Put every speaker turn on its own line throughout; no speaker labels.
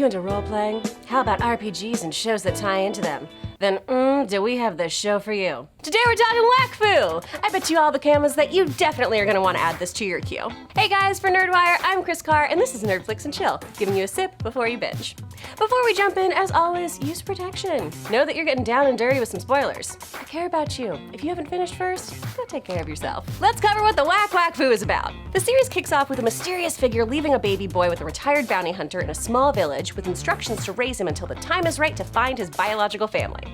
into role-playing? How about RPGs and shows that tie into them? Then, do we have the show for you. Today we're talking Wakfu! I bet you all the cameras that you definitely are gonna wanna add this to your queue. Hey guys, for NerdWire, I'm Chris Carr, and this is Nerdflix and Chill, giving you a sip before you binge. Before we jump in, as always, use protection. Know that you're getting down and dirty with some spoilers. I care about you. If you haven't finished first, go take care of yourself. Let's cover what the Wakfu is about. The series kicks off with a mysterious figure leaving a baby boy with a retired bounty hunter in a small village with instructions to raise him until the time is right to find his biological family.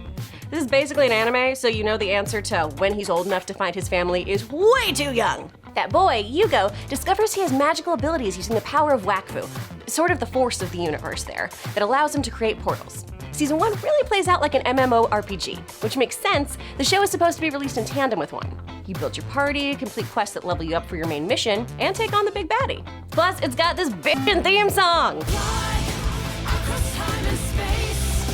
This is basically an anime, so you know the answer to when he's old enough to find his family is way too young. That boy, Yugo, discovers he has magical abilities using the power of Wakfu, sort of the force of the universe there, that allows him to create portals. Season 1 really plays out like an MMORPG, which makes sense. The show is supposed to be released in tandem with one. You build your party, complete quests that level you up for your main mission, and take on the big baddie. Plus, it's got this bitchin' theme song!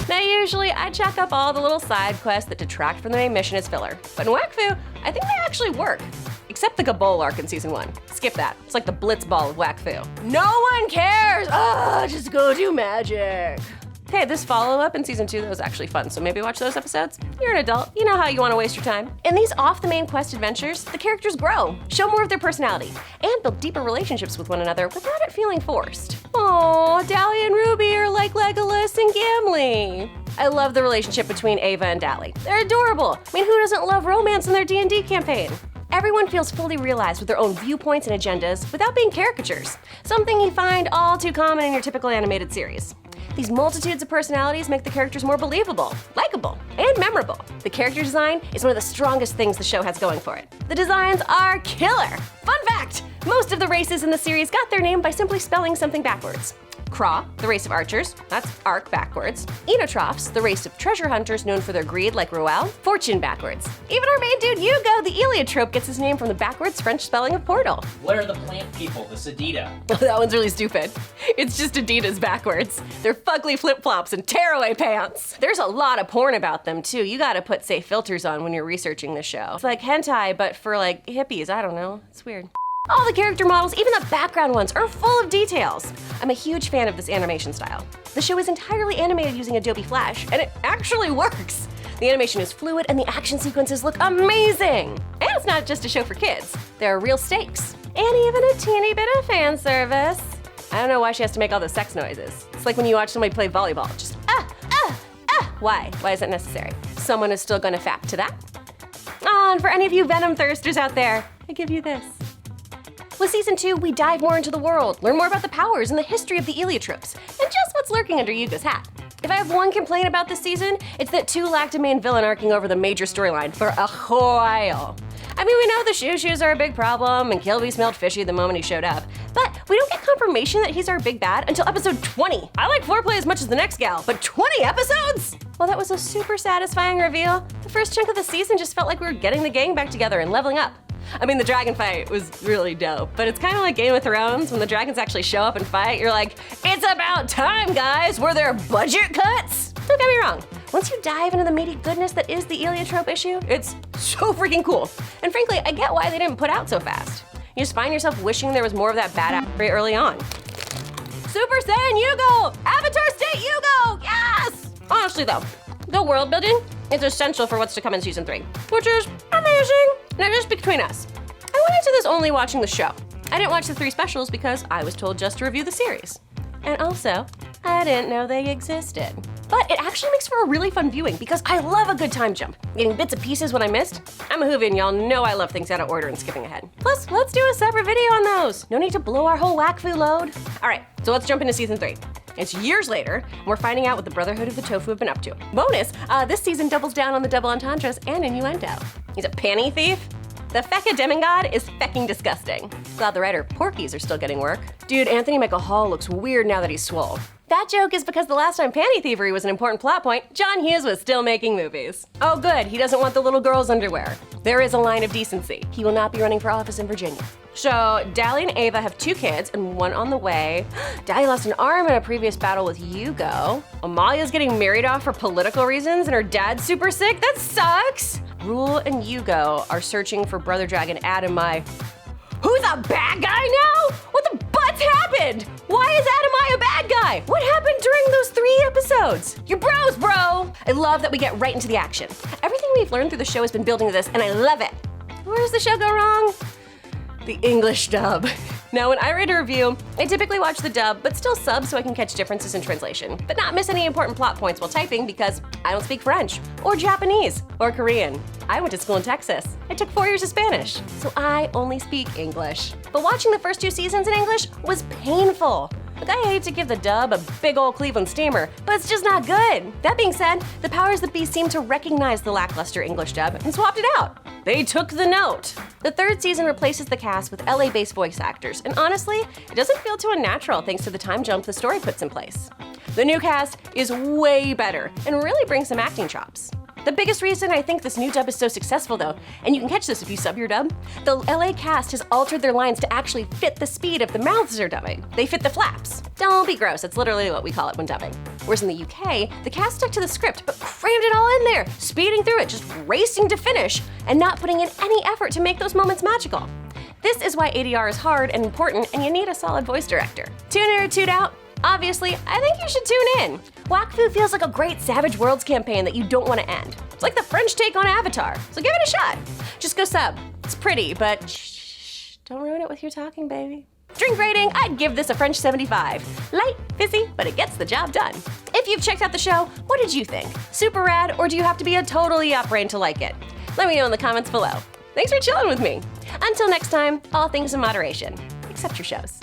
Now usually I chalk up all the little side quests that detract from the main mission as filler, but in Wakfu, I think they actually work. Except the Gabol arc in Season 1. Skip that. It's like the blitzball of Wakfu. No one cares! Just go do magic. Hey, this follow-up in Season 2 that was actually fun, so maybe watch those episodes. You're an adult, you know how you want to waste your time. In these off-the-main quest adventures, the characters grow, show more of their personality, and build deeper relationships with one another without it feeling forced. Aww, Dali and Ruby are like Legolas and Gimli. I love the relationship between Ava and Dali. They're adorable. I mean, who doesn't love romance in their D&D campaign? Everyone feels fully realized with their own viewpoints and agendas without being caricatures, something you find all too common in your typical animated series. These multitudes of personalities make the characters more believable, likable, and memorable. The character design is one of the strongest things the show has going for it. The designs are killer! Fun fact! Most of the races in the series got their name by simply spelling something backwards. Kra, the race of archers, that's arc backwards. Enotrophs, the race of treasure hunters known for their greed like Roel, fortune backwards. Even our main dude Yugo, the Heliotrope, gets his name from the backwards French spelling of portal.
What are the plant people, the Sedita?
That one's really stupid. It's just Adidas backwards. They're fugly flip-flops and tearaway pants. There's a lot of porn about them too. You gotta put safe filters on when you're researching the show. It's like hentai, but for like hippies, I don't know, it's weird. All the character models, even the background ones, are full of details. I'm a huge fan of this animation style. The show is entirely animated using Adobe Flash, and it actually works. The animation is fluid and the action sequences look amazing. And it's not just a show for kids. There are real stakes, and even a teeny bit of fan service. I don't know why she has to make all the sex noises. It's like when you watch somebody play volleyball, just Why? Why is that necessary? Someone is still gonna fap to that. And for any of you Venom thirsters out there, I give you this. With Season 2, we dive more into the world, learn more about the powers and the history of the Heliotropes, and just what's lurking under Yuga's hat. If I have one complaint about this season, it's that 2 lacked a main villain arcing over the major storyline for a while. I mean, we know the Shoo-Shoos are a big problem, and Kilby smelled fishy the moment he showed up, but we don't get confirmation that he's our big bad until episode 20. I like foreplay as much as the next gal, but 20 episodes? Well, that was a super satisfying reveal. The first chunk of the season just felt like we were getting the gang back together and leveling up. I mean, the dragon fight was really dope, but it's kind of like Game of Thrones. When the dragons actually show up and fight, you're like, it's about time, guys! Were there budget cuts? Don't get me wrong. Once you dive into the meaty goodness that is the Heliotrope issue, it's so freaking cool. And frankly, I get why they didn't put out so fast. You just find yourself wishing there was more of that badass early on. Super Saiyan Yugo! Avatar State Yugo! Yes! Honestly though, the world building is essential for what's to come in Season 3, which is amazing. Now just between us, I went into this only watching the show. I didn't watch the 3 specials because I was told just to review the series. And also, I didn't know they existed. But it actually makes for a really fun viewing because I love a good time jump. Getting bits and pieces when I missed. I'm a Whovian, y'all know I love things out of order and skipping ahead. Plus, let's do a separate video on those. No need to blow our whole Wakfu load. All right, so let's jump into Season 3. It's years later, and we're finding out what the Brotherhood of the Tofu have been up to. Bonus, this season doubles down on the double entendres and innuendo. He's a panty thief? The fecka demigod is fecking disgusting. Glad the writer Porkies are still getting work. Dude, Anthony Michael Hall looks weird now that he's swole. That joke is because the last time panty thievery was an important plot point, John Hughes was still making movies. Oh good, he doesn't want the little girl's underwear. There is a line of decency. He will not be running for office in Virginia. So, Dali and Ava have 2 kids and 1 on the way. Dali lost an arm in a previous battle with Yugo. Amalia's getting married off for political reasons and her dad's super sick? That sucks! Rule and Yugo are searching for Brother Dragon Adamai. Who's a bad guy now? What the butts happened? Why is Adamai a bad guy? What happened during episodes. You're bros, bro! I love that we get right into the action. Everything we've learned through the show has been building to this, and I love it. Where does the show go wrong? The English dub. Now, when I write a review, I typically watch the dub, but still sub so I can catch differences in translation, but not miss any important plot points while typing because I don't speak French, or Japanese, or Korean. I went to school in Texas. I took 4 years of Spanish, so I only speak English. But watching the first 2 seasons in English was painful. Like, I hate to give the dub a big ol' Cleveland steamer, but it's just not good. That being said, the powers that be seem to recognize the lackluster English dub and swapped it out. They took the note. The 3rd season replaces the cast with LA-based voice actors, and honestly, it doesn't feel too unnatural thanks to the time jump the story puts in place. The new cast is way better and really brings some acting chops. The biggest reason I think this new dub is so successful though, and you can catch this if you sub your dub, the LA cast has altered their lines to actually fit the speed of the mouths they're dubbing. They fit the flaps. Don't be gross, it's literally what we call it when dubbing. Whereas in the UK, the cast stuck to the script but crammed it all in there, speeding through it, just racing to finish, and not putting in any effort to make those moments magical. This is why ADR is hard and important, and you need a solid voice director. Tune in or tune out? Obviously, I think you should tune in. Wakfu feels like a great Savage Worlds campaign that you don't want to end. It's like the French take on Avatar, so give it a shot. Just go sub. It's pretty, but shh, don't ruin it with your talking, baby. Drink rating, I'd give this a French 75. Light, fizzy, but it gets the job done. If you've checked out the show, what did you think? Super rad, or do you have to be a totally up-brain to like it? Let me know in the comments below. Thanks for chilling with me. Until next time, all things in moderation, except your shows.